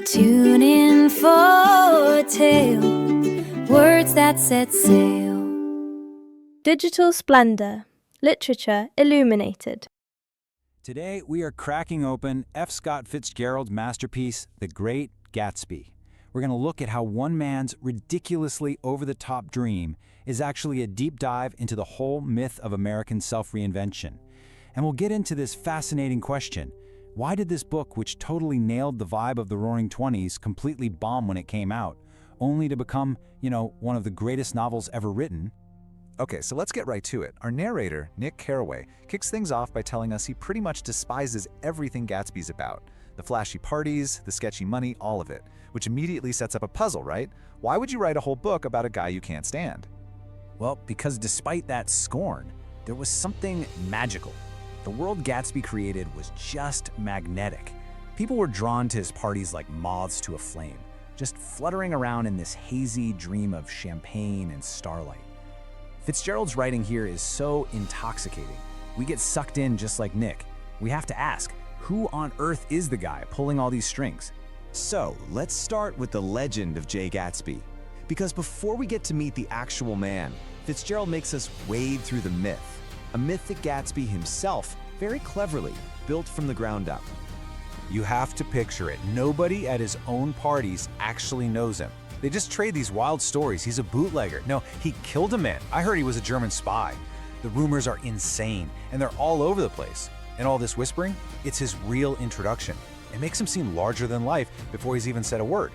Tune in for a tale, words that set sail. Digital Splendor, Literature Illuminated. Today, we are cracking open F. Scott Fitzgerald's masterpiece, The Great Gatsby. We're going to look at how one man's ridiculously over-the-top dream is actually a deep dive into the whole myth of American self-reinvention. And we'll get into this fascinating question. Why did this book, which totally nailed the vibe of the Roaring Twenties, completely bomb when it came out, only to become, one of the greatest novels ever written? Okay, so let's get right to it. Our narrator, Nick Carraway, kicks things off by telling us he pretty much despises everything Gatsby's about. The flashy parties, the sketchy money, all of it. Which immediately sets up a puzzle, right? Why would you write a whole book about a guy you can't stand? Well, because despite that scorn, there was something magical. The world Gatsby created was just magnetic. People were drawn to his parties like moths to a flame, just fluttering around in this hazy dream of champagne and starlight. Fitzgerald's writing here is so intoxicating. We get sucked in just like Nick. We have to ask, who on earth is the guy pulling all these strings? So, let's start with the legend of Jay Gatsby. Because before we get to meet the actual man, Fitzgerald makes us wade through the myth. A myth that Gatsby himself, very cleverly, built from the ground up. You have to picture it. Nobody at his own parties actually knows him. They just trade these wild stories. He's a bootlegger. No, he killed a man. I heard he was a German spy. The rumors are insane, and they're all over the place. And all this whispering, it's his real introduction. It makes him seem larger than life before he's even said a word.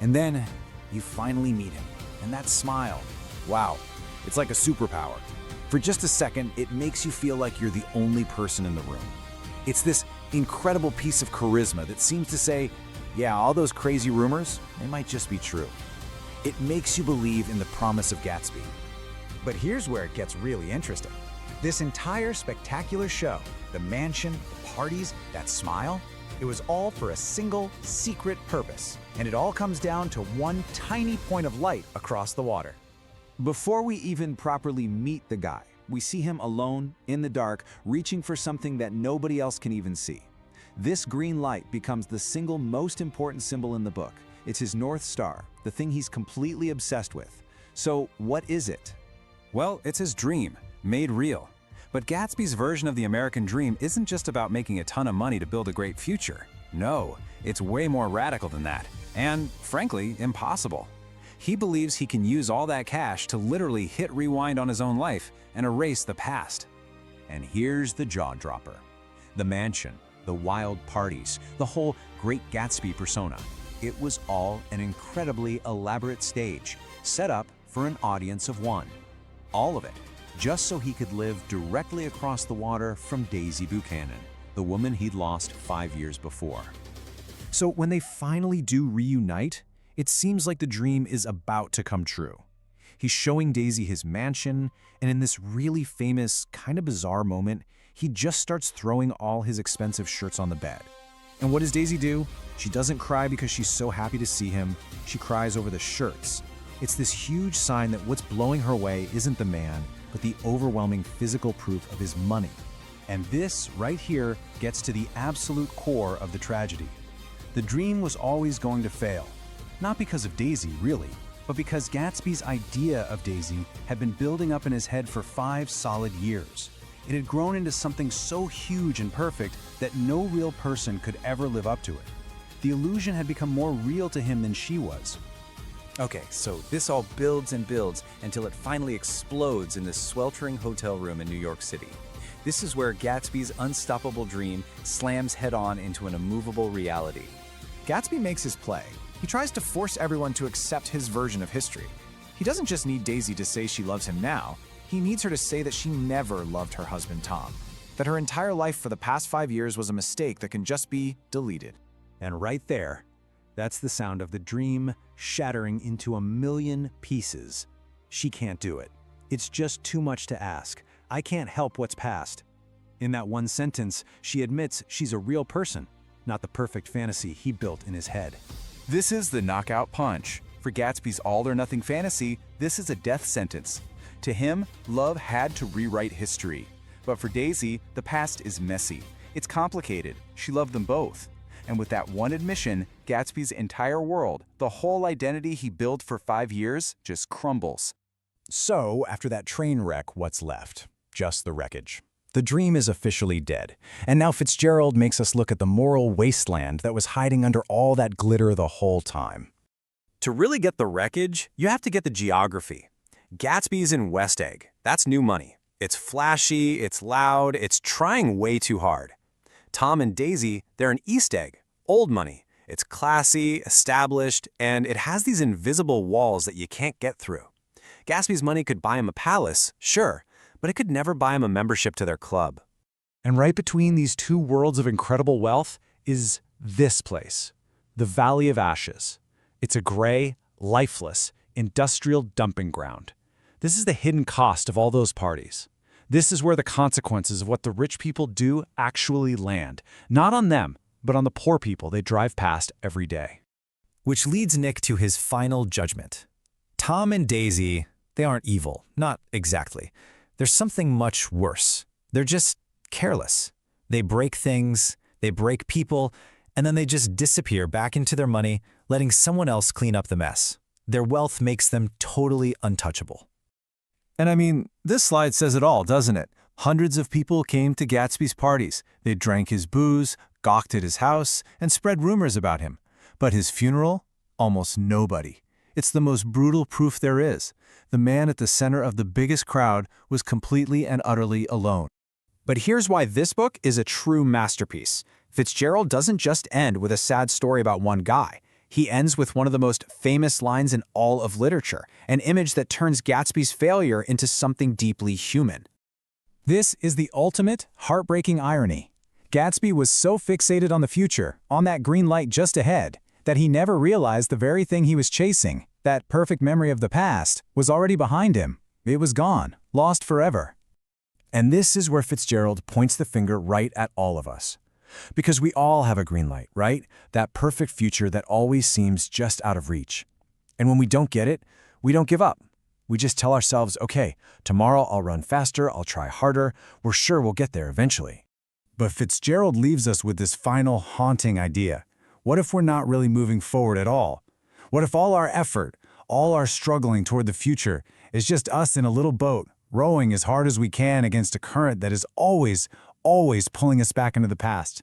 And then you finally meet him, and that smile, wow, it's like a superpower. For just a second, it makes you feel like you're the only person in the room. It's this incredible piece of charisma that seems to say, yeah, all those crazy rumors, they might just be true. It makes you believe in the promise of Gatsby. But here's where it gets really interesting. This entire spectacular show, the mansion, the parties, that smile, it was all for a single, secret purpose. And it all comes down to one tiny point of light across the water. Before we even properly meet the guy, we see him alone, in the dark, reaching for something that nobody else can even see. This green light becomes the single most important symbol in the book. It's his North Star, the thing he's completely obsessed with. So, what is it? Well, it's his dream, made real. But Gatsby's version of the American dream isn't just about making a ton of money to build a great future. No, it's way more radical than that, and frankly, impossible. He believes he can use all that cash to literally hit rewind on his own life and erase the past. And here's the jaw-dropper. The mansion, the wild parties, the whole Great Gatsby persona. It was all an incredibly elaborate stage, set up for an audience of one. All of it, just so he could live directly across the water from Daisy Buchanan, the woman he'd lost 5 years before. So when they finally do reunite, it seems like the dream is about to come true. He's showing Daisy his mansion, and in this really famous, kind of bizarre moment, he just starts throwing all his expensive shirts on the bed. And what does Daisy do? She doesn't cry because she's so happy to see him. She cries over the shirts. It's this huge sign that what's blowing her away isn't the man, but the overwhelming physical proof of his money. And this right here gets to the absolute core of the tragedy. The dream was always going to fail. Not because of Daisy, really, but because Gatsby's idea of Daisy had been building up in his head for 5 solid years. It had grown into something so huge and perfect that no real person could ever live up to it. The illusion had become more real to him than she was. Okay, so this all builds and builds until it finally explodes in this sweltering hotel room in New York City. This is where Gatsby's unstoppable dream slams head-on into an immovable reality. Gatsby makes his play. He tries to force everyone to accept his version of history. He doesn't just need Daisy to say she loves him now, he needs her to say that she never loved her husband Tom, that her entire life for the past 5 years was a mistake that can just be deleted. And right there, that's the sound of the dream shattering into a million pieces. She can't do it. It's just too much to ask. I can't help what's past. In that one sentence, she admits she's a real person, not the perfect fantasy he built in his head. This is the knockout punch. For Gatsby's all-or-nothing fantasy, this is a death sentence. To him, love had to rewrite history. But for Daisy, the past is messy. It's complicated. She loved them both. And with that one admission, Gatsby's entire world, the whole identity he built for 5 years, just crumbles. So, after that train wreck, what's left? Just the wreckage. The dream is officially dead, and now Fitzgerald makes us look at the moral wasteland that was hiding under all that glitter the whole time. To really get the wreckage, you have to get the geography. Gatsby's in West Egg. That's new money. It's flashy, it's loud, it's trying way too hard. Tom and Daisy, they're in East Egg. Old money. It's classy, established, and it has these invisible walls that you can't get through. Gatsby's money could buy him a palace, sure, but it could never buy him a membership to their club. And right between these two worlds of incredible wealth is this place, the Valley of Ashes. It's a gray, lifeless, industrial dumping ground. This is the hidden cost of all those parties. This is where the consequences of what the rich people do actually land, not on them, but on the poor people they drive past every day. Which leads Nick to his final judgment. Tom and Daisy, they aren't evil, not exactly. There's something much worse. They're just careless. They break things, they break people, and then they just disappear back into their money, letting someone else clean up the mess. Their wealth makes them totally untouchable. And I mean, this slide says it all, doesn't it? Hundreds of people came to Gatsby's parties. They drank his booze, gawked at his house, and spread rumors about him. But his funeral? Almost nobody. It's the most brutal proof there is. The man at the center of the biggest crowd was completely and utterly alone. But here's why this book is a true masterpiece. Fitzgerald doesn't just end with a sad story about one guy. He ends with one of the most famous lines in all of literature, an image that turns Gatsby's failure into something deeply human. This is the ultimate, heartbreaking irony. Gatsby was so fixated on the future, on that green light just ahead, that he never realized the very thing he was chasing, that perfect memory of the past, was already behind him. It was gone, lost forever. And this is where Fitzgerald points the finger right at all of us. Because we all have a green light, right? That perfect future that always seems just out of reach. And when we don't get it, we don't give up. We just tell ourselves, okay, tomorrow I'll run faster, I'll try harder, we're sure we'll get there eventually. But Fitzgerald leaves us with this final haunting idea. What if we're not really moving forward at all? What if all our effort, all our struggling toward the future is just us in a little boat, rowing as hard as we can against a current that is always pulling us back into the past?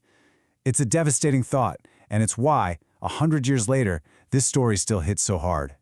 It's a devastating thought, and it's why, 100 years later, this story still hits so hard.